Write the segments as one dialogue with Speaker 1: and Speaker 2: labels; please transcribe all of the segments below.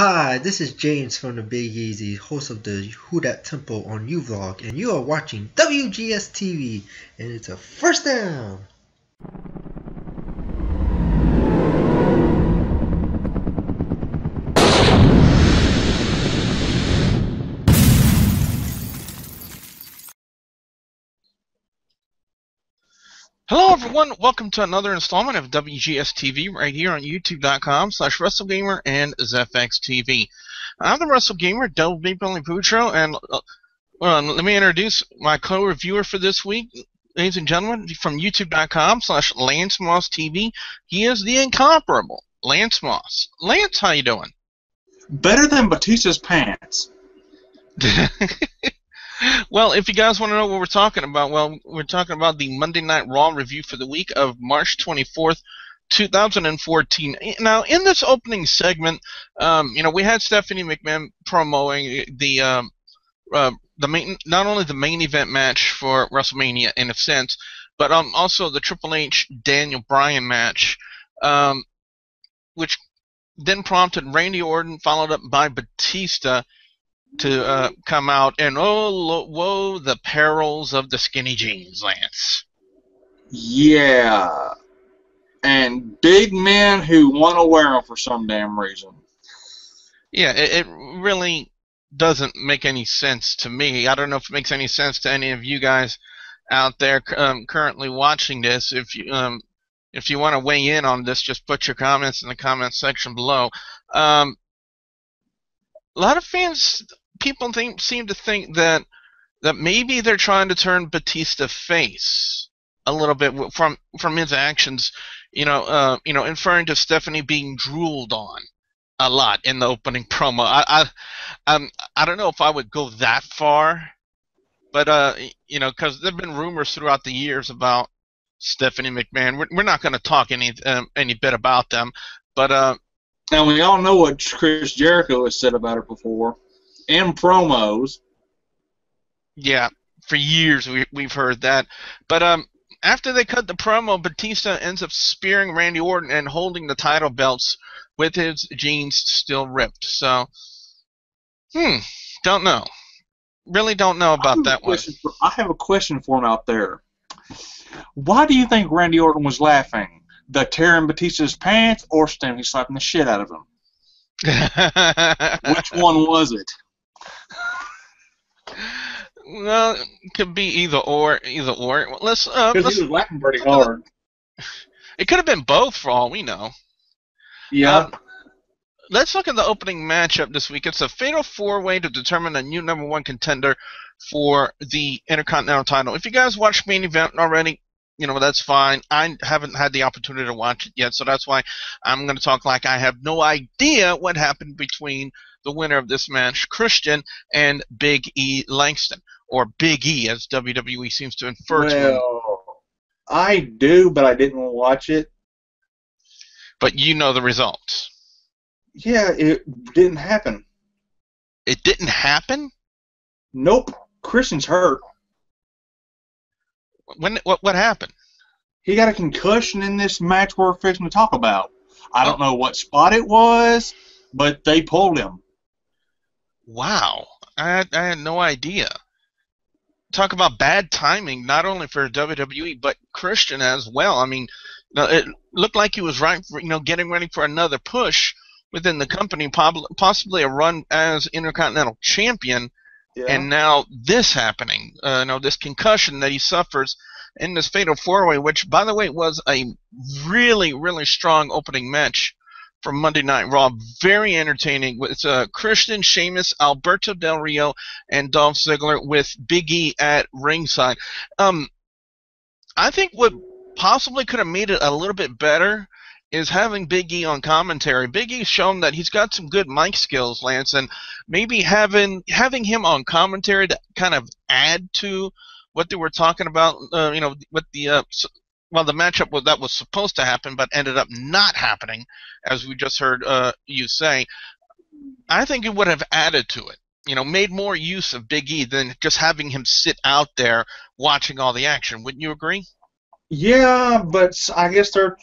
Speaker 1: Hi, this is James from the Big Easy, host of the Who Dat Temple on uVlog, and you are watching WGS-TV, and it's a first down!
Speaker 2: Hello everyone, welcome to another installment of WGS-TV right here on youtube.com/WrestleGamer and ZFXTV. I'm the WrestleGamer, Del and let me introduce my co-reviewer for this week, ladies and gentlemen, from youtube.com/LanceMossTV. He is the incomparable Lance Moss. Lance, how you doing?
Speaker 3: Better than Batista's pants.
Speaker 2: Well, if you guys want to know what we're talking about, well, we're talking about the Monday Night Raw review for the week of March 24th, 2014. Now, in this opening segment, we had Stephanie McMahon promoting the not only the main event match for WrestleMania in a sense, but also the Triple H Daniel Bryan match, which then prompted Randy Orton, followed up by Batista, to come out, and woe, the perils of the skinny jeans, Lance.
Speaker 3: Yeah. And big men who want to wear them for some damn reason.
Speaker 2: Yeah, it really doesn't make any sense to me. I don't know if it makes any sense to any of you guys out there currently watching this. If you want to weigh in on this, just put your comments in the comments section below. A lot of people seem to think that maybe they're trying to turn Batista face a little bit from his actions, inferring to Stephanie being drooled on a lot in the opening promo. I don't know if I would go that far, but because there've been rumors throughout the years about Stephanie McMahon. We're not going to talk any bit about them, but
Speaker 3: and we all know what Chris Jericho has said about her before. In promos.
Speaker 2: Yeah, for years we've heard that. But after they cut the promo, Batista ends up spearing Randy Orton and holding the title belts with his jeans still ripped. So, don't know. Really don't know about that one.
Speaker 3: I have a question for him out there. Why do you think Randy Orton was laughing? The tearing Batista's pants or Stephanie slapping the shit out of him? Which one was it?
Speaker 2: Well, it could be either or. Let's.
Speaker 3: Because he was laughing pretty hard.
Speaker 2: It could have been both, for all we know.
Speaker 3: Yeah.
Speaker 2: Let's look at the opening matchup this week. It's a fatal four-way to determine a new #1 contender for the Intercontinental title. If you guys watched main event already, that's fine. I haven't had the opportunity to watch it yet, so that's why I'm going to talk like I have no idea what happened between the winner of this match, Christian, and Big E Langston, or Big E, as WWE seems to infer to him.
Speaker 3: Well, I do, but I didn't watch it.
Speaker 2: But you know the results.
Speaker 3: Yeah, it didn't happen.
Speaker 2: It didn't happen?
Speaker 3: Nope. Christian's hurt.
Speaker 2: What happened?
Speaker 3: He got a concussion in this match we're fixing to talk about. I don't know what spot it was, but they pulled him.
Speaker 2: Wow. I had no idea. Talk about bad timing, not only for WWE, but Christian as well. I mean, it looked like he was right for, getting ready for another push within the company, possibly a run as Intercontinental Champion. Yeah. And now this happening, this concussion that he suffers in this fatal four-way, which, by the way, was a really, really strong opening match from Monday Night Raw. Very entertaining. It's Christian, Sheamus, Alberto Del Rio, and Dolph Ziggler with Big E at ringside. I think what possibly could have made it a little bit better is having Big E on commentary. Big E's shown that he's got some good mic skills, Lance, and maybe having him on commentary to kind of add to what they were talking about, with the the matchup that was supposed to happen but ended up not happening, as we just heard you say. I think it would have added to it, made more use of Big E than just having him sit out there watching all the action. Wouldn't you agree?
Speaker 3: Yeah, but I guess they're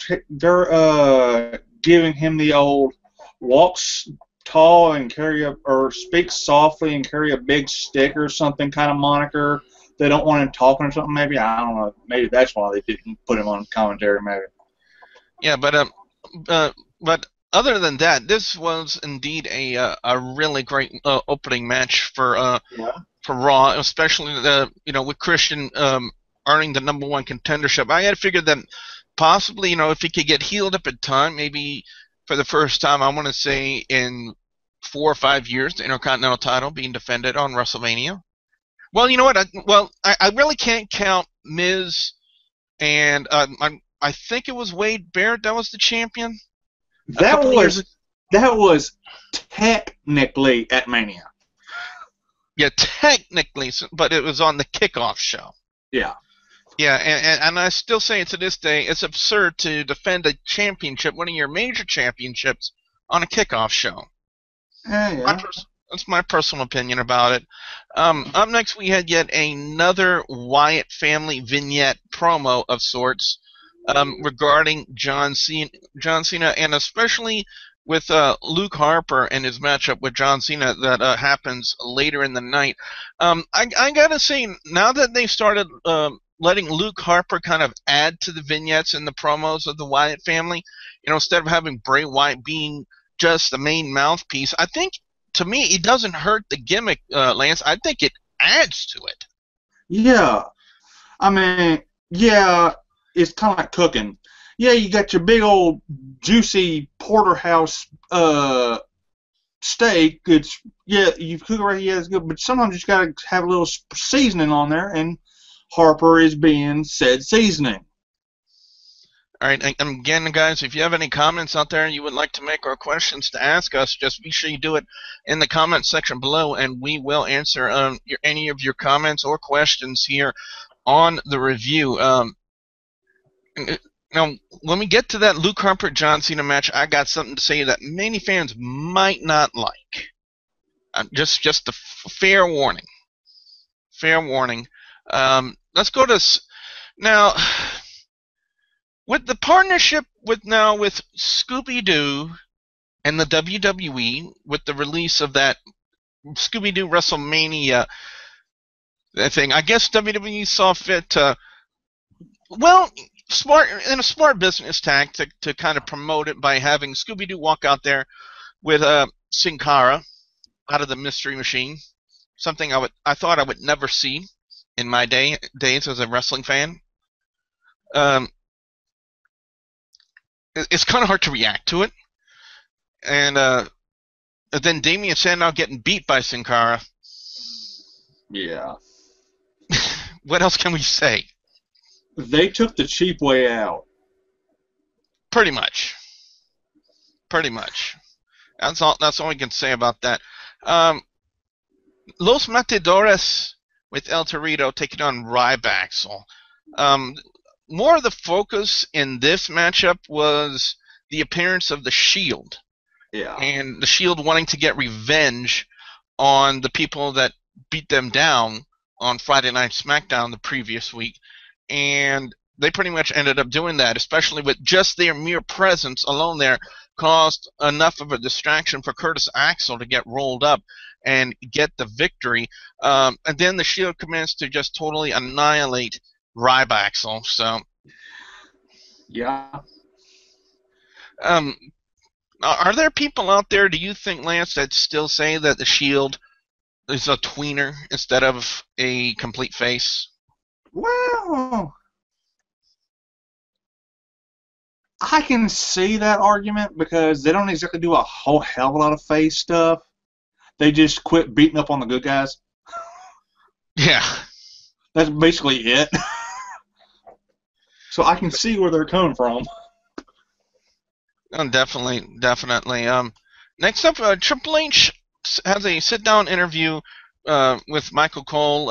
Speaker 3: giving him the old walks tall and or speak softly and carry a big stick or something kind of moniker. They don't want him talking or something. Maybe I don't know. Maybe that's why they didn't put him on commentary. Maybe.
Speaker 2: Yeah, but other than that, this was indeed a really great opening match for Raw, especially with Christian earning the #1 contendership. I had figured that possibly if he could get healed up in time, maybe for the first time, I want to say in 4 or 5 years, the Intercontinental title being defended on WrestleMania. Well, you know what? I really can't count Miz and I think it was Wade Barrett that was the champion.
Speaker 3: That was technically at Mania.
Speaker 2: Yeah, technically, but it was on the kickoff show.
Speaker 3: Yeah.
Speaker 2: Yeah, and I still say to this day, it's absurd to defend a championship, one of your major championships, on a kickoff show.
Speaker 3: Yeah.
Speaker 2: That's my personal opinion about it. Up next, we had yet another Wyatt family vignette promo of sorts regarding John Cena, and especially with Luke Harper and his matchup with John Cena that happens later in the night. I gotta say, now that they started letting Luke Harper kind of add to the vignettes and the promos of the Wyatt family, instead of having Bray Wyatt being just the main mouthpiece, I think, to me, it doesn't hurt the gimmick, Lance. I think it adds to it.
Speaker 3: Yeah. I mean, yeah, it's kind of like cooking. Yeah, you got your big old juicy porterhouse steak. You cook it right, yeah, it's good. But sometimes you just got to have a little seasoning on there, and Harper is being said seasoning.
Speaker 2: All right, and again, guys, if you have any comments out there you would like to make or questions to ask us, just be sure you do it in the comment section below, and we will answer any of your comments or questions here on the review. Now, when we get to that Luke Harper John Cena match, I got something to say that many fans might not like. Just a fair warning. Fair warning. Let's go to now. With the partnership with Scooby-Doo and the WWE, with the release of that Scooby-Doo WrestleMania thing, I guess WWE saw fit to, in a smart business tactic to kind of promote it by having Scooby-Doo walk out there with Sin Cara out of the Mystery Machine, something I thought I would never see in my days as a wrestling fan. It's kind of hard to react to it. And then Damien Sandow getting beat by Sin Cara.
Speaker 3: Yeah.
Speaker 2: What else can we say?
Speaker 3: They took the cheap way out.
Speaker 2: Pretty much. That's all we can say about that. Los Matadores with El Torito taking on RybAxel. More of the focus in this matchup was the appearance of the Shield.
Speaker 3: Yeah.
Speaker 2: And the Shield wanting to get revenge on the people that beat them down on Friday Night SmackDown the previous week. And they pretty much ended up doing that, especially with just their mere presence alone there caused enough of a distraction for Curtis Axel to get rolled up and get the victory. And then the Shield commenced to just totally annihilate RybAxel. So,
Speaker 3: yeah.
Speaker 2: Are there people out there, do you think, Lance, that still say that the Shield is a tweener instead of a complete face?
Speaker 3: Well, I can see that argument because they don't exactly do a whole hell of a lot of face stuff. They just quit beating up on the good guys.
Speaker 2: Yeah.
Speaker 3: That's basically it. So I can see where they're coming from.
Speaker 2: Oh, definitely. Next up, Triple H has a sit-down interview with Michael Cole.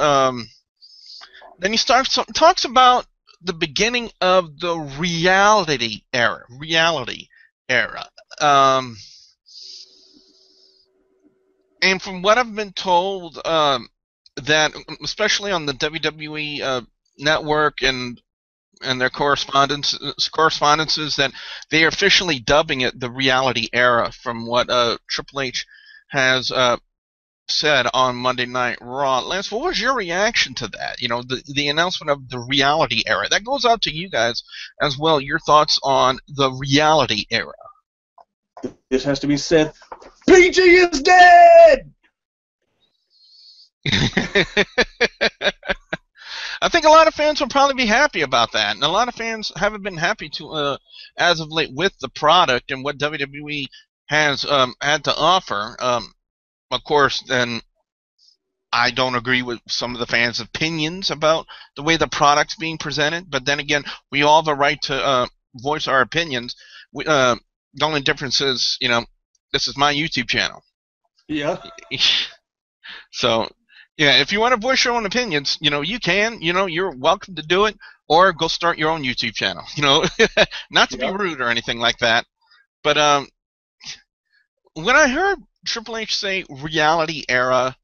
Speaker 2: Then he talks about the beginning of the reality era. And from what I've been told, that especially on the WWE network and and their correspondences that they are officially dubbing it the reality era from what Triple H has said on Monday Night Raw. Lance, what was your reaction to that? You know, the announcement of the reality era. That goes out to you guys as well. Your thoughts on the reality era.
Speaker 3: This has to be said. PG is dead!
Speaker 2: I think a lot of fans will probably be happy about that, and a lot of fans haven't been happy to as of late with the product and what WWE has had to offer. Of course, then I don't agree with some of the fans' opinions about the way the product's being presented, but then again, we all have a right to voice our opinions. The only difference is, you know, this is my YouTube channel.
Speaker 3: Yeah.
Speaker 2: So, yeah, if you want to voice your own opinions, you know, you can. You know, you're welcome to do it, or go start your own YouTube channel. You know, not to be rude or anything like that. But when I heard Triple H say reality era,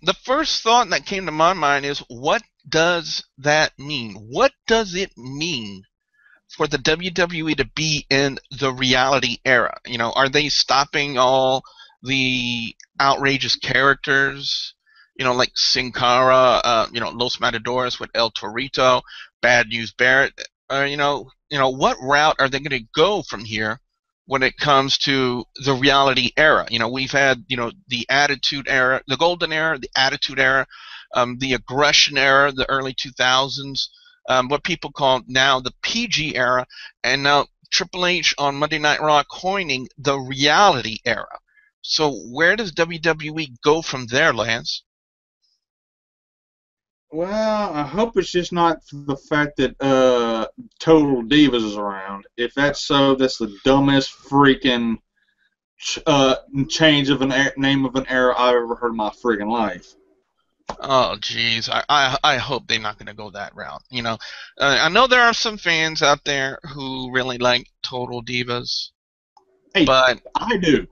Speaker 2: the first thought that came to my mind is, what does that mean? What does it mean for the WWE to be in the reality era? You know, are they stopping all the outrageous characters, you know, like Sin Cara, you know, Los Matadores with El Torito, Bad News Barrett? You know, what route are they going to go from here when it comes to the reality era? You know, we've had, you know, the Attitude Era, the Golden Era, the Attitude Era, the Aggression Era, the early 2000s, what people call now the PG Era, and now Triple H on Monday Night Raw coining the reality era. So where does WWE go from there, Lance?
Speaker 3: Well, I hope it's just not for the fact that Total Divas is around. If that's so, that's the dumbest freaking change of name of an era I've ever heard in my freaking life.
Speaker 2: Oh, jeez. I hope they're not going to go that route. You know, I know there are some fans out there who really like Total Divas.
Speaker 3: Hey,
Speaker 2: but
Speaker 3: I do.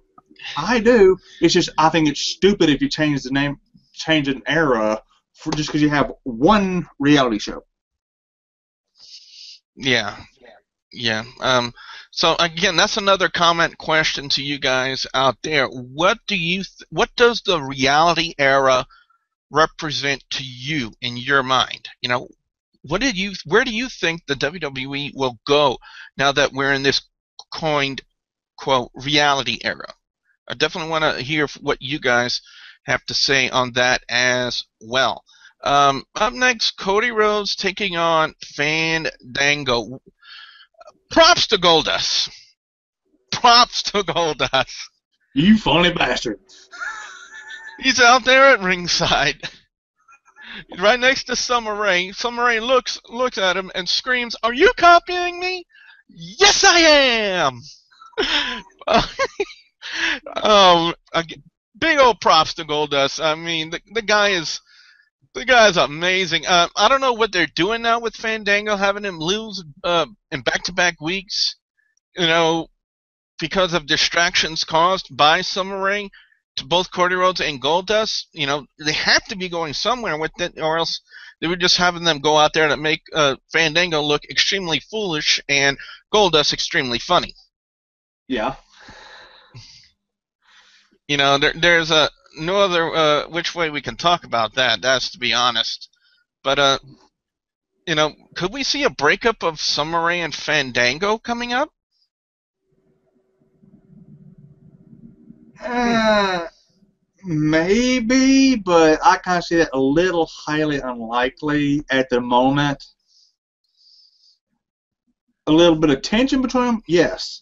Speaker 3: I do. It's just I think it's stupid if you change the name, change an era for just because you have one reality show.
Speaker 2: Yeah. Yeah. So again, that's another comment question to you guys out there. What does the reality era represent to you in your mind? You know, where do you think the WWE will go now that we're in this coined quote reality era? I definitely want to hear what you guys have to say on that as well. Up next, Cody Rhodes taking on Fandango. Props to Goldust. Props to Goldust.
Speaker 3: You funny bastard.
Speaker 2: He's out there at ringside, right next to Summer Rae. Summer Rae looks at him and screams, "Are you copying me?" "Yes, I am." Big old props to Goldust. I mean, the guy is amazing. I don't know what they're doing now with Fandango, having him lose in back-to-back weeks, you know, because of distractions caused by Summer Rae to both Cody Rhodes and Goldust. You know, they have to be going somewhere with it, or else they were just having them go out there to make Fandango look extremely foolish and Goldust extremely funny.
Speaker 3: Yeah.
Speaker 2: You know, there's no other which way we can talk about that. That's to be honest. But you know, could we see a breakup of Summer Rae and Fandango coming up?
Speaker 3: Maybe, but I kind of see that a little highly unlikely at the moment. A little bit of tension between them, yes.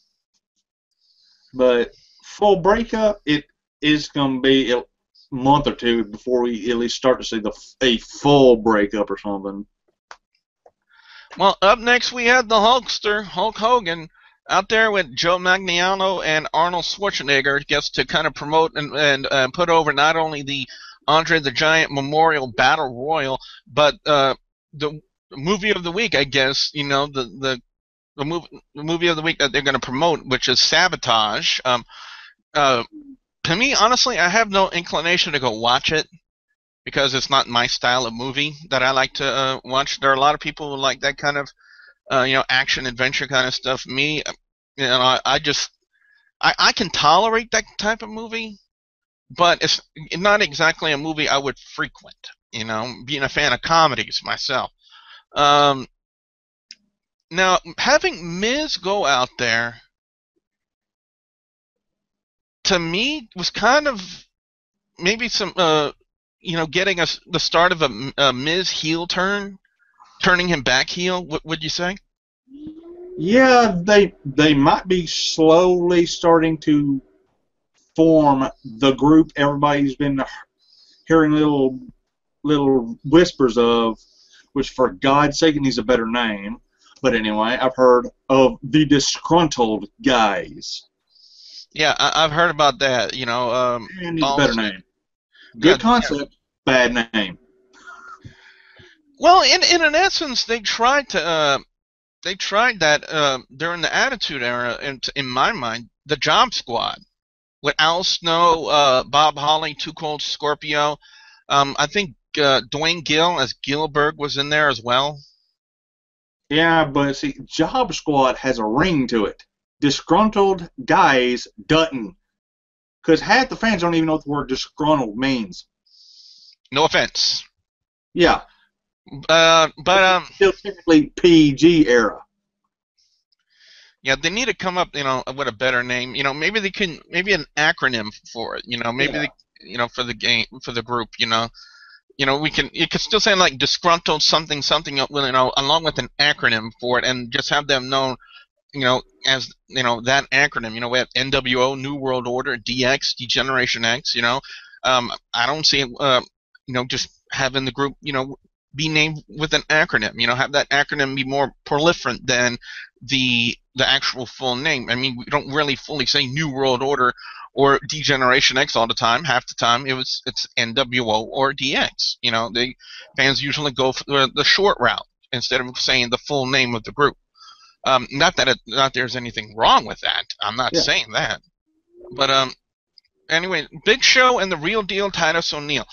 Speaker 3: But full breakup, it is going to be a month or two before we at least start to see a full breakup or something.
Speaker 2: Well, up next we had the Hulkster, Hulk Hogan, out there with Joe Magnano and Arnold Schwarzenegger, gets to kind of promote and put over not only the Andre the Giant Memorial Battle Royal, but the movie of the week, I guess, you know, the movie of the week that they're going to promote, which is Sabotage. To me, honestly, I have no inclination to go watch it. because it's not my style of movie that I like to watch. There are a lot of people who like that kind of action adventure kind of stuff. Me, I can tolerate that type of movie, but it's not exactly a movie I would frequent. Being a fan of comedies myself. Now, having Miz go out there, to me, was kind of maybe some, getting us the start of a Miz heel turn, turning him back heel. What would you say?
Speaker 3: Yeah, they might be slowly starting to form the group everybody's been hearing little whispers of, which for God's sake needs a better name. But anyway, I've heard of the disgruntled guys.
Speaker 2: Yeah, I've heard about that.
Speaker 3: And needs a better name. Good concept, bad name.
Speaker 2: Well, in an essence, they tried that during the Attitude Era, and in my mind, the Job Squad with Al Snow, Bob Holly, Too Cold Scorpio. I think Dwayne Gill as Gilbert was in there as well.
Speaker 3: Yeah, but see, Job Squad has a ring to it. Disgruntled guys doesn't. Because half the fans don't even know what the word disgruntled means.
Speaker 2: No offense.
Speaker 3: Yeah.
Speaker 2: But
Speaker 3: still technically PG era.
Speaker 2: Yeah, they need to come up, with a better name. Maybe an acronym for it. Maybe for the game, for the group. You could still say like disgruntled something, along with an acronym for it, and just have them known, as that acronym. We have NWO, New World Order, DX, Degeneration X. I don't see it, just having the group, be named with an acronym. Have that acronym be more proliferant than the actual full name. I mean, we don't really fully say New World Order or Degeneration X all the time. Half the time it's NWO or DX. The fans usually go for the short route instead of saying the full name of the group. Not that there's anything wrong with that. I'm not saying that. But anyway, Big Show and the Real Deal Titus O'Neil.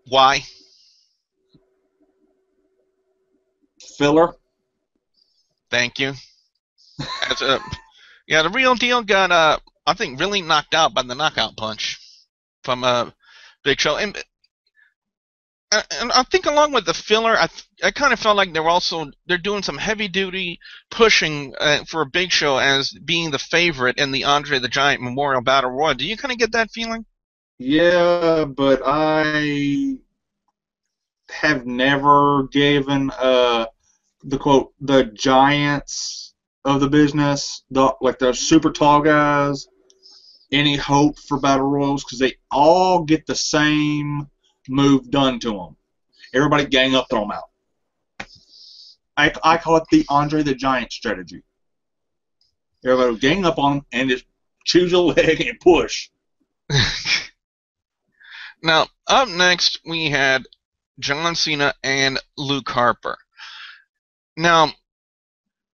Speaker 2: Why?
Speaker 3: Filler.
Speaker 2: Thank you. The Real Deal got I think really knocked out by the knockout punch from Big Show, and I think along with the filler, I kind of felt like they're doing some heavy duty pushing for a Big Show as being the favorite in the Andre the Giant Memorial Battle Royal. Do you kind of get that feeling?
Speaker 3: Yeah, but I have never given the quote the giants of the business, the super tall guys, any hope for battle royals, because they all get the same move done to them. Everybody gang up, throw them out. I call it the Andre the Giant strategy. Everybody will gang up on them and just choose a leg and push.
Speaker 2: Now, up next, we had John Cena and Luke Harper. Now,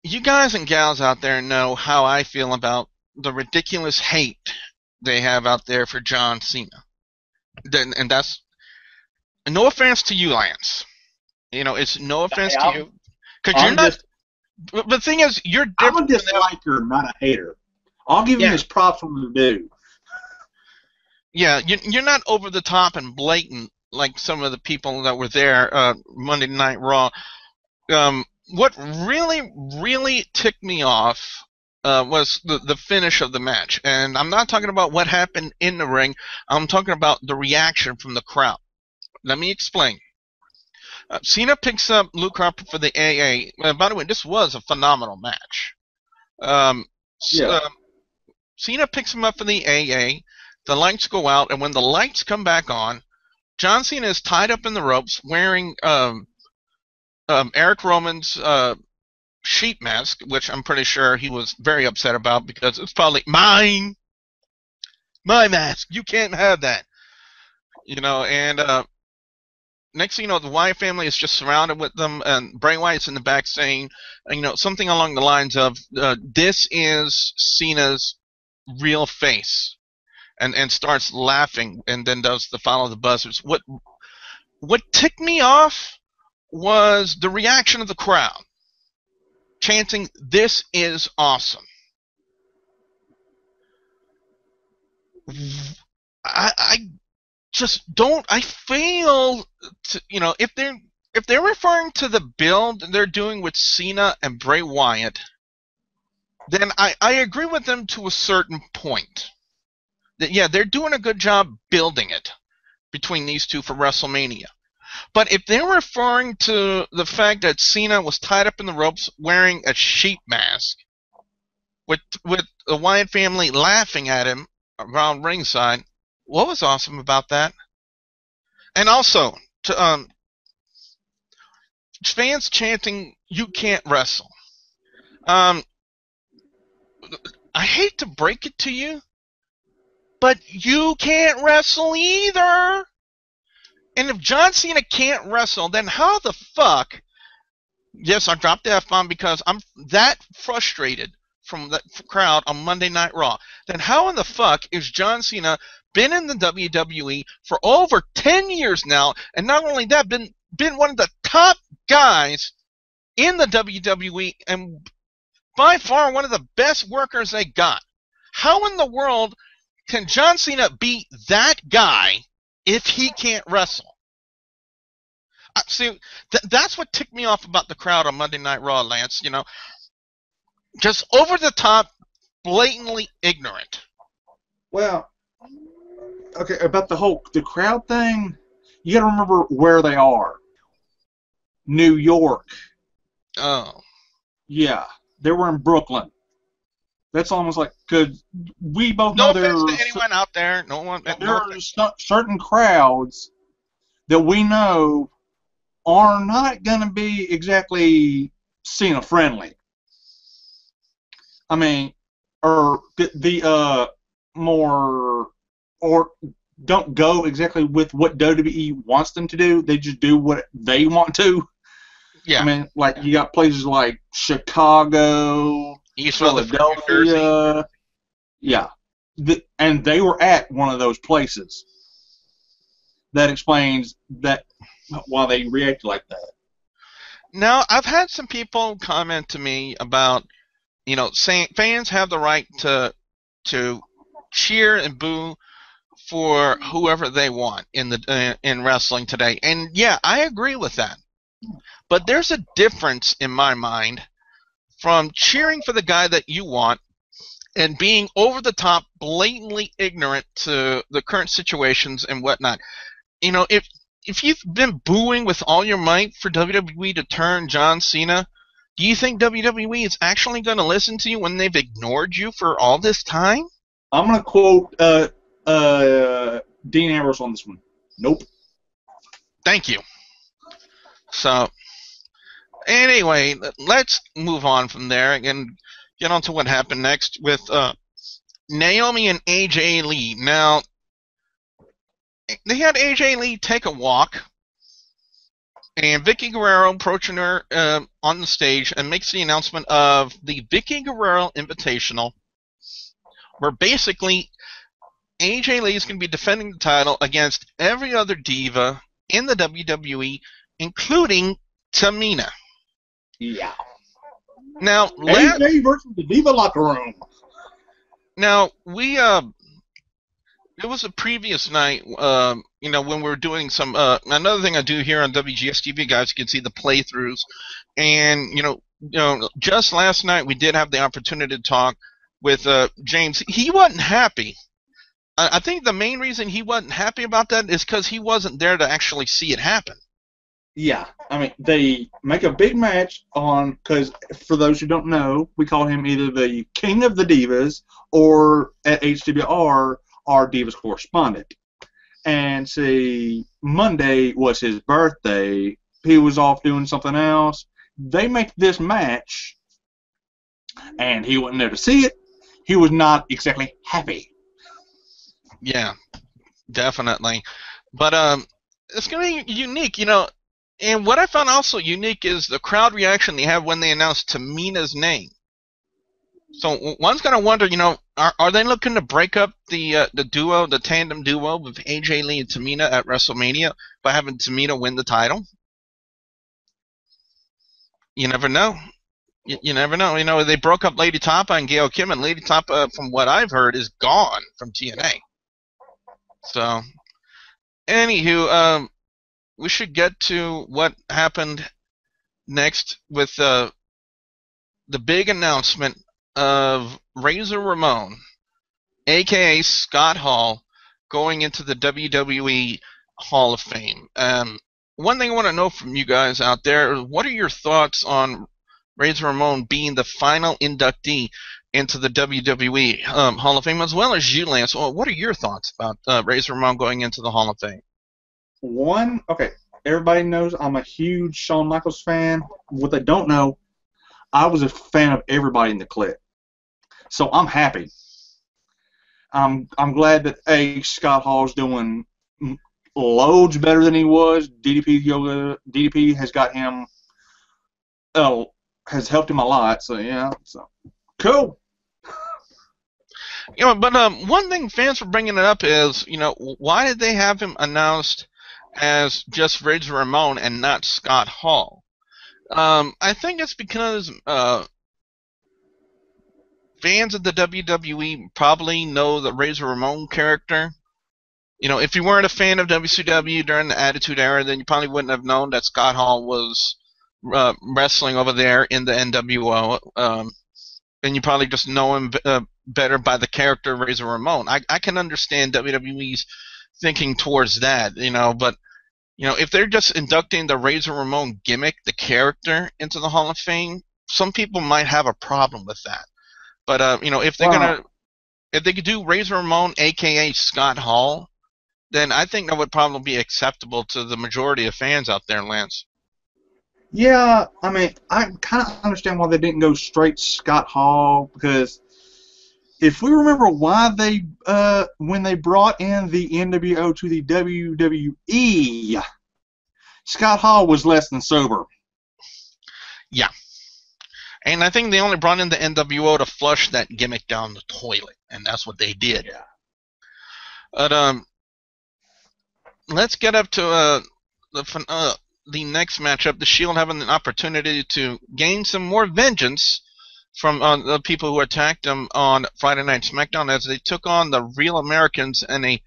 Speaker 2: you guys and gals out there know how I feel about the ridiculous hate they have out there for John Cena. And that's no offense to you, Lance. It's no offense to you. Because you're not... But the thing is, you're different.
Speaker 3: I'm a disliker, not a hater. I'll give him his props from the dude.
Speaker 2: Yeah, you're not over the top and blatant like some of the people that were there Monday Night Raw. What really, really ticked me off was the finish of the match. And I'm not talking about what happened in the ring. I'm talking about the reaction from the crowd. Let me explain. Cena picks up Luke Harper for the AA. By the way, this was a phenomenal match. Cena picks him up for the AA. The lights go out, and when the lights come back on, John Cena is tied up in the ropes wearing Eric Roman's sheep mask, which I'm pretty sure he was very upset about because it's probably my mask. You can't have that. And next thing you know, the Wyatt family is just surrounded with them, and Bray Wyatt's in the back saying, something along the lines of, this is Cena's real face. and starts laughing and then does the follow the buzzards. What ticked me off was the reaction of the crowd, chanting, "This is awesome." I just don't. I feel if they're referring to the build they're doing with Cena and Bray Wyatt, then I agree with them to a certain point. That yeah, they're doing a good job building it between these two for WrestleMania. But if they're referring to the fact that Cena was tied up in the ropes wearing a sheep mask, with the Wyatt family laughing at him around ringside, what was awesome about that? And also, fans chanting, "You can't wrestle." I hate to break it to you, but you can't wrestle either. And if John Cena can't wrestle, then how the fuck... Yes, I dropped the F-bomb because I'm that frustrated from the crowd on Monday Night Raw. Then how in the fuck is John Cena been in the WWE for over 10 years now, and not only that, been one of the top guys in the WWE and by far one of the best workers they got? How in the world can John Cena be that guy if he can't wrestle? See, that's what ticked me off about the crowd on Monday Night Raw, Lance. Just over the top, blatantly ignorant.
Speaker 3: Well, okay, about the crowd thing, you got to remember where they are. New York.
Speaker 2: Oh.
Speaker 3: Yeah, they were in Brooklyn. That's almost like, because we both
Speaker 2: no
Speaker 3: know
Speaker 2: offense to anyone out there. No one.
Speaker 3: There are certain crowds that we know are not going to be exactly Cena friendly. I mean, or the more, or don't go exactly with what WWE wants them to do. They just do what they want to.
Speaker 2: Yeah.
Speaker 3: I mean, like, you got places like Chicago,
Speaker 2: East
Speaker 3: Philadelphia. Yeah. And they were at one of those places. That explains that why they react like that.
Speaker 2: Now, I've had some people comment to me about, saying fans have the right to cheer and boo for whoever they want in wrestling today. And yeah, I agree with that. But there's a difference in my mind from cheering for the guy that you want and being over the top, blatantly ignorant to the current situations and whatnot. If you've been booing with all your might for WWE to turn John Cena, do you think WWE is actually going to listen to you when they've ignored you for all this time?
Speaker 3: I'm going to quote Dean Ambrose on this one. Nope.
Speaker 2: Thank you. So, anyway, let's move on from there and get on to what happened next with Naomi and AJ Lee. Now, they had AJ Lee take a walk, and Vicky Guerrero approaching her on the stage and makes the announcement of the Vicky Guerrero Invitational, where basically AJ Lee is going to be defending the title against every other diva in the WWE, including Tamina.
Speaker 3: Yeah.
Speaker 2: Now,
Speaker 3: AJ versus the Diva Locker Room.
Speaker 2: Now, it was a previous night, when we were doing some, another thing I do here on WGS-TV, guys, you can see the playthroughs. And, just last night we did have the opportunity to talk with James. He wasn't happy. I think the main reason he wasn't happy about that is because he wasn't there to actually see it happen.
Speaker 3: Yeah, I mean, they make a big match because for those who don't know, we call him either the King of the Divas or at HWR, our Divas correspondent. And see, Monday was his birthday. He was off doing something else. They make this match, and he wasn't there to see it. He was not exactly happy.
Speaker 2: Yeah, definitely. But it's going to be unique, And what I found also unique is the crowd reaction they have when they announced Tamina's name. So one's gonna wonder, are they looking to break up the duo, the tandem duo with AJ Lee and Tamina at WrestleMania by having Tamina win the title? You never know. You never know. They broke up Lady Tapa and Gail Kim, and Lady Tapa, from what I've heard, is gone from TNA. So, anywho, we should get to what happened next with the big announcement of Razor Ramon, a.k.a. Scott Hall, going into the WWE Hall of Fame. One thing I want to know from you guys out there, what are your thoughts on Razor Ramon being the final inductee into the WWE Hall of Fame, as well as you, Lance? What are your thoughts about Razor Ramon going into the Hall of Fame?
Speaker 3: Okay, everybody knows I'm a huge Shawn Michaels fan. What they don't know, I was a fan of everybody in the clique. So I'm happy. I'm glad that Scott Hall's doing loads better than he was. DDP has got him, has helped him a lot. So yeah, so cool.
Speaker 2: But one thing fans were bringing it up is, why did they have him announced as just Razor Ramon and not Scott Hall? I think it's because fans of the WWE probably know the Razor Ramon character. If you weren't a fan of WCW during the Attitude Era, then you probably wouldn't have known that Scott Hall was wrestling over there in the NWO. And you probably just know him better by the character Razor Ramon. I can understand WWE's thinking towards that, but if they're just inducting the Razor Ramon gimmick, the character, into the Hall of Fame, some people might have a problem with that. But if they're if they could do Razor Ramon, aka Scott Hall, then I think that would probably be acceptable to the majority of fans out there, Lance.
Speaker 3: Yeah, I mean, I kind of understand why they didn't go straight Scott Hall, because if we remember why they when they brought in the NWO to the WWE, Scott Hall was less than sober.
Speaker 2: Yeah. And I think they only brought in the NWO to flush that gimmick down the toilet, and that's what they did.
Speaker 3: Yeah.
Speaker 2: But let's get up to the next matchup. The Shield having an opportunity to gain some more vengeance from the people who attacked them on Friday Night SmackDown, as they took on the Real Americans in a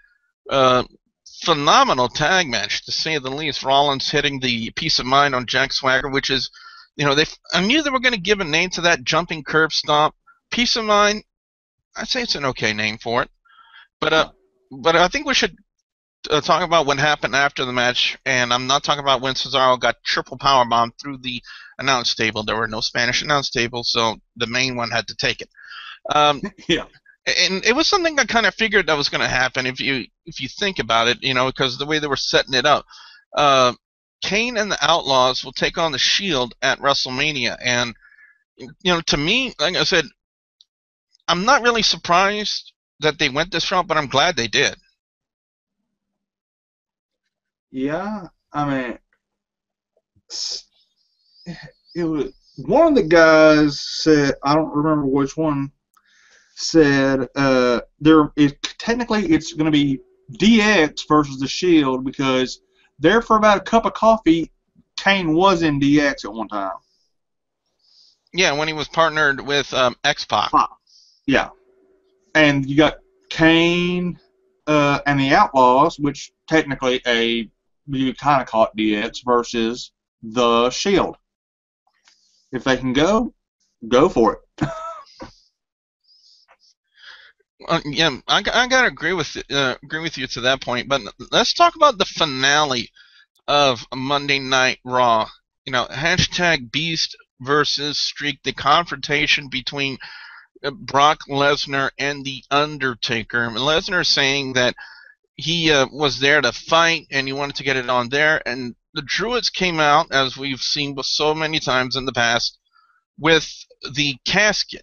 Speaker 2: phenomenal tag match, to say the least. Rollins hitting the Peace of Mind on Jack Swagger, which is, I knew they were going to give a name to that jumping curb stomp. Peace of Mind, I'd say it's an okay name for it. But I think we should talk about what happened after the match, and I'm not talking about when Cesaro got triple powerbombed through the announce table. There were no Spanish announce tables, so the main one had to take it.
Speaker 3: Yeah.
Speaker 2: And it was something I kind of figured that was going to happen if you think about it, because the way they were setting it up. Kane and the Outlaws will take on the Shield at WrestleMania, and to me, like I said, I'm not really surprised that they went this route, but I'm glad they did.
Speaker 3: Yeah, I mean, it was one of the guys said, I don't remember which one, said technically it's going to be DX versus the Shield, because there for about a cup of coffee, Kane was in DX at one time.
Speaker 2: Yeah, when he was partnered with X-Pac.
Speaker 3: Yeah, and you got Kane and the Outlaws, which technically you kind of call it DX, versus the Shield. If they can go for it.
Speaker 2: Yeah, I gotta agree with you to that point. But let's talk about the finale of Monday Night Raw. Hashtag Beast versus Streak, the confrontation between Brock Lesnar and the Undertaker. Lesnar saying that he was there to fight and he wanted to get it on there, and the Druids came out, as we've seen so many times in the past, with the casket.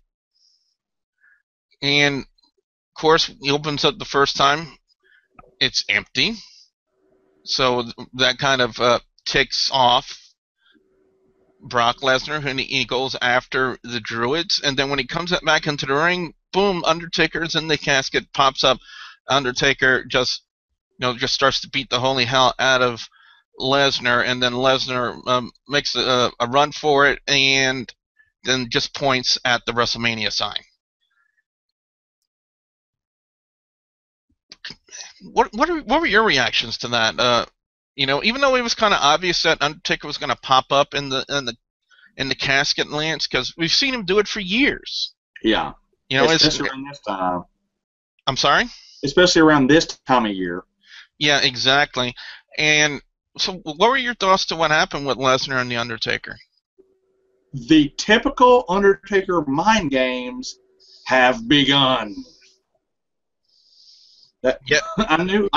Speaker 2: And of course, he opens up the first time, it's empty. So that kind of ticks off Brock Lesnar, and he goes after the Druids, and then when he comes back into the ring, boom, Undertaker's in the casket, pops up. Undertaker just starts to beat the holy hell out of Lesnar, and then Lesnar makes a run for it, and then just points at the WrestleMania sign. What were your reactions to that? Even though it was kind of obvious that Undertaker was going to pop up in the casket, Lance, because we've seen him do it for years.
Speaker 3: Yeah. Especially around this time.
Speaker 2: I'm sorry?
Speaker 3: Especially around this time of year.
Speaker 2: Yeah, exactly. And so, what were your thoughts to what happened with Lesnar and the Undertaker?
Speaker 3: The typical Undertaker mind games have begun.
Speaker 2: Yeah.
Speaker 3: I knew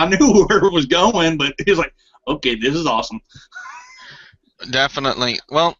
Speaker 3: where it was going, but he was like, okay, this is awesome.
Speaker 2: Definitely. Well,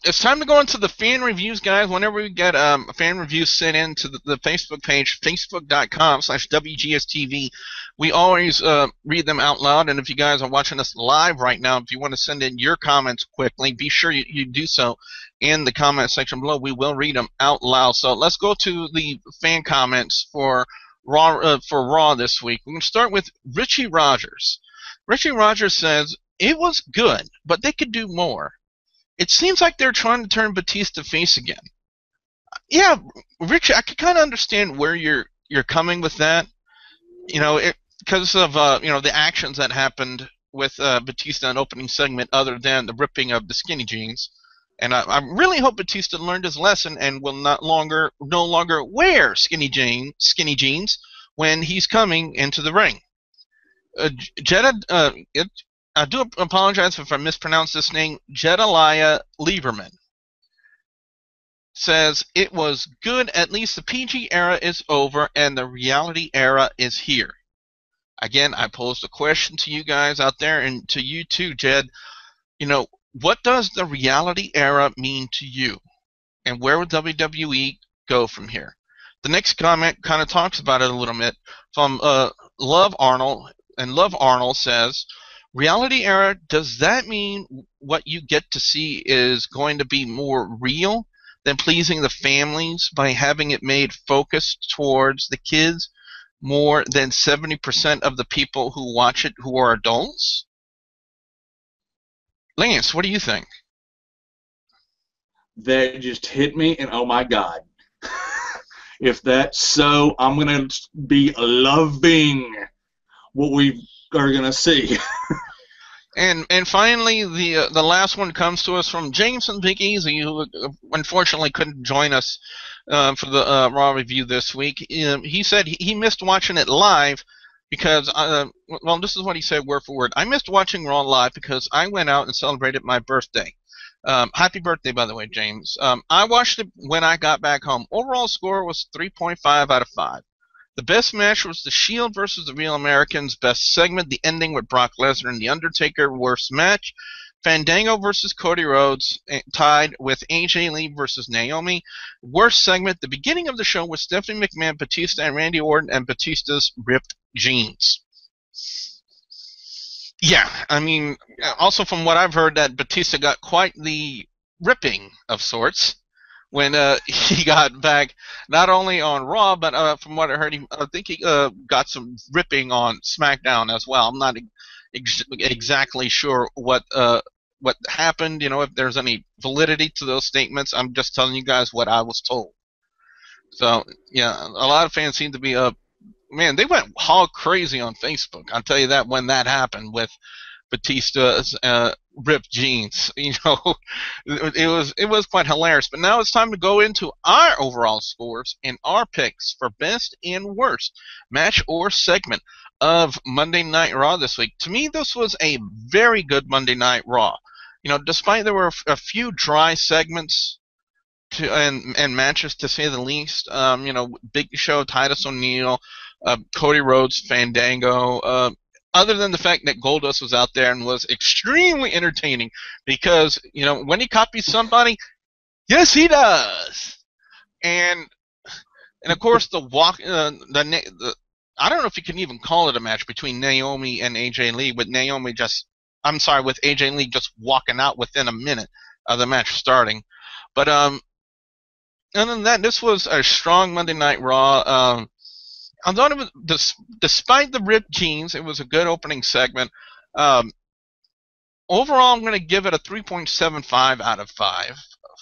Speaker 2: it's time to go into the fan reviews, guys. Whenever we get fan reviews sent in to the Facebook page, facebook.com/WGS-TV, we always read them out loud. And if you guys are watching us live right now, if you want to send in your comments quickly, be sure you do so in the comment section below. We will read them out loud. So let's go to the fan comments for Raw this week. We're going to start with Richie Rogers. Richie Rogers says, "It was good, but they could do more. It seems like they're trying to turn Batista face again." Yeah, Richie, I can kind of understand where you're coming with that. Because of the actions that happened with Batista in opening segment, other than the ripping of the skinny jeans. And I really hope Batista learned his lesson and will no longer wear skinny jeans when he's coming into the ring. I do apologize if I mispronounced this name. Jedediah Lieberman says, "It was good. At least the PG era is over and the reality era is here." Again, I posed a question to you guys out there and to you too, Jed. What does the reality era mean to you? And where would WWE go from here? The next comment kind of talks about it a little bit from Love Arnold. And Love Arnold says, "Reality era, does that mean what you get to see is going to be more real than pleasing the families by having it made focused towards the kids more than 70% of the people who watch it who are adults?" Lance, what do you think?
Speaker 3: That just hit me, and oh my God. If that's so, I'm going to be loving what we are going to see.
Speaker 2: And finally, the last one comes to us from Jameson Big Easy, who unfortunately couldn't join us for the Raw review this week. He said he missed watching it live because, this is what he said word for word. "I missed watching Raw live because I went out and celebrated my birthday." Happy birthday, by the way, James. "I watched it when I got back home. Overall score was 3.5 out of 5. The best match was the Shield versus the Real Americans. Best segment, the ending with Brock Lesnar and The Undertaker. Worst match, Fandango versus Cody Rhodes, tied with AJ Lee versus Naomi. Worst segment, the beginning of the show with Stephanie McMahon, Batista, and Randy Orton, and Batista's ripped jeans." Yeah, I mean, also from what I've heard, that Batista got quite the ripping of sorts when he got back, not only on Raw, but from what I heard, I think he got some ripping on SmackDown as well. I'm not exactly sure what happened, if there's any validity to those statements. I'm just telling you guys what I was told. So, yeah, a lot of fans seem to be man, they went hog crazy on Facebook. I'll tell you that when that happened with Batista's ripped jeans. It was quite hilarious. But now it's time to go into our overall scores and our picks for best and worst match or segment of Monday Night Raw this week. To me, this was a very good Monday Night Raw. Despite there were a few dry segments and matches, to say the least. Big Show, Titus O'Neil, Cody Rhodes, Fandango. Other than the fact that Goldust was out there and was extremely entertaining, because when he copies somebody, yes, he does. And of course the walk, I don't know if you can even call it a match between Naomi and AJ Lee, with AJ Lee just walking out within a minute. the match starting. But other than that, this was a strong Monday Night Raw. I thought it was, despite the ripped jeans, it was a good opening segment. Overall, I'm going to give it a 3.75 out of 5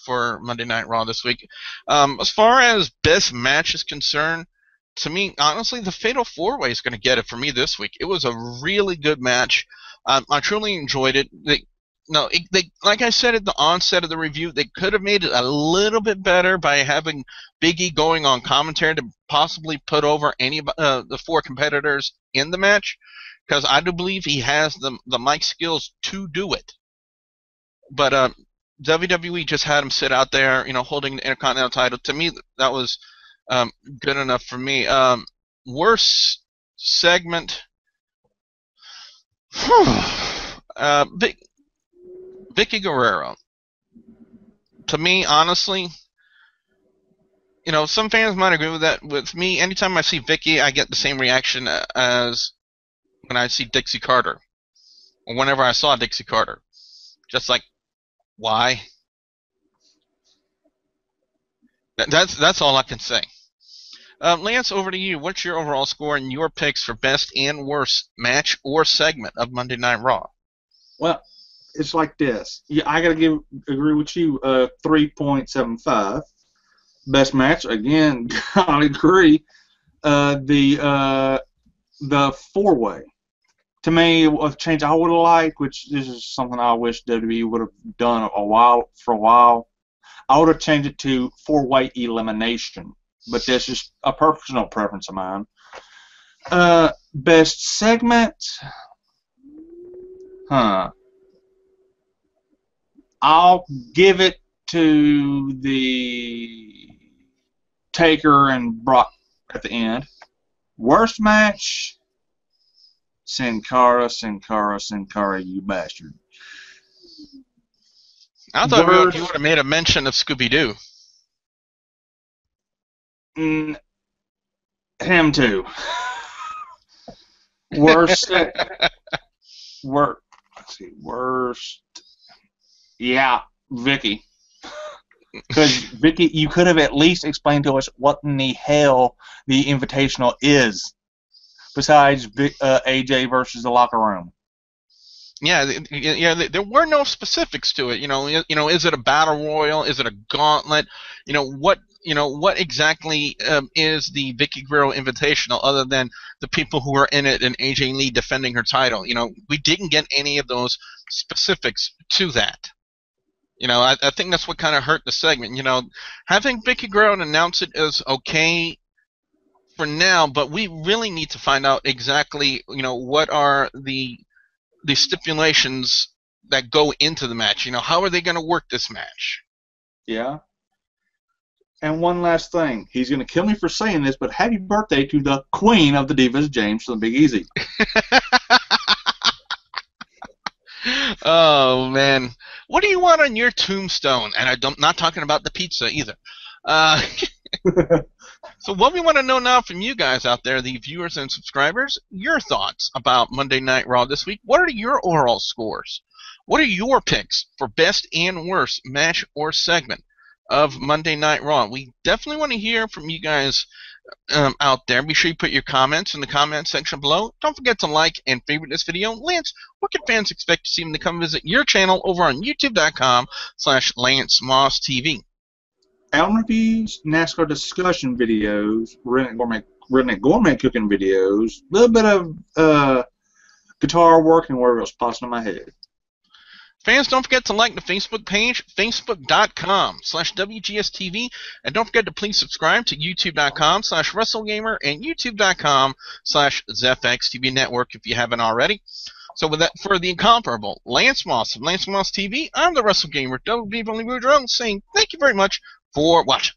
Speaker 2: for Monday Night Raw this week. As far as best match is concerned, to me, honestly, the Fatal 4-Way is going to get it for me this week. It was a really good match. I truly enjoyed it. Like I said at the onset of the review, they could have made it a little bit better by having Big E going on commentary to possibly put over any of the 4 competitors in the match, because I do believe he has the mic skills to do it. But WWE just had him sit out there, holding the Intercontinental title. To me, that was good enough for me. Worst segment. Vicky Guerrero. To me, honestly, some fans might agree with that. With me, anytime I see Vicky, I get the same reaction as when I see Dixie Carter, or whenever I saw Dixie Carter. Just like, why? That's all I can say. Lance, over to you. What's your overall score and your picks for best and worst match or segment of Monday Night Raw?
Speaker 3: Well, it's like this. Yeah, I gotta agree with you. 3.75. Best match, again, I agree. The 4-way. To me, a change I would have liked, which this is something I wish WWE would have done for a while. I would have changed it to 4-way elimination, but that's just a personal preference of mine. Best segment, I'll give it to the Taker and Brock at the end. Worst match, Sin Cara, you bastard.
Speaker 2: I thought you would have made a mention of Scooby-Doo.
Speaker 3: Him too. Worst. Let's see. Worst. Yeah, Vicky. Because Vicky, you could have at least explained to us what in the hell the Invitational is, besides AJ versus the Locker Room.
Speaker 2: Yeah, there were no specifics to it. Is it a battle royal? Is it a gauntlet? What exactly is the Vicky Guerrero Invitational, other than the people who are in it and AJ Lee defending her title? We didn't get any of those specifics to that. I think that's what kind of hurt the segment. Having Vicky Guerrero announce it is okay for now, but we really need to find out exactly, what are the stipulations that go into the match. How are they going to work this match?
Speaker 3: Yeah. And one last thing. He's going to kill me for saying this, but happy birthday to the queen of the Divas, James from the Big Easy.
Speaker 2: Oh, man. What do you want on your tombstone? And I'm not talking about the pizza either. So what we want to know now from you guys out there, the viewers and subscribers, your thoughts about Monday Night Raw this week. What are your overall scores? What are your picks for best and worst match or segment of Monday Night Raw? We definitely want to hear from you guys out there. Be sure you put your comments in the comment section below. Don't forget to like and favorite this video. Lance, what can fans expect to see when they come visit your channel over on youtube.com/LanceMossTV?
Speaker 3: Album reviews, NASCAR discussion videos, redneck gourmet cooking videos, a little bit of guitar work and whatever else pops in my head.
Speaker 2: Fans, don't forget to like the Facebook page, facebook.com/WGS-TV, and don't forget to please subscribe to youtube.com/WrestleGamer and youtube.com/ZFXTV Network if you haven't already. So with that, for the incomparable Lance Moss of Lance Moss TV, I'm the WrestleGamer, WB Woodrow, saying thank you very much for watching.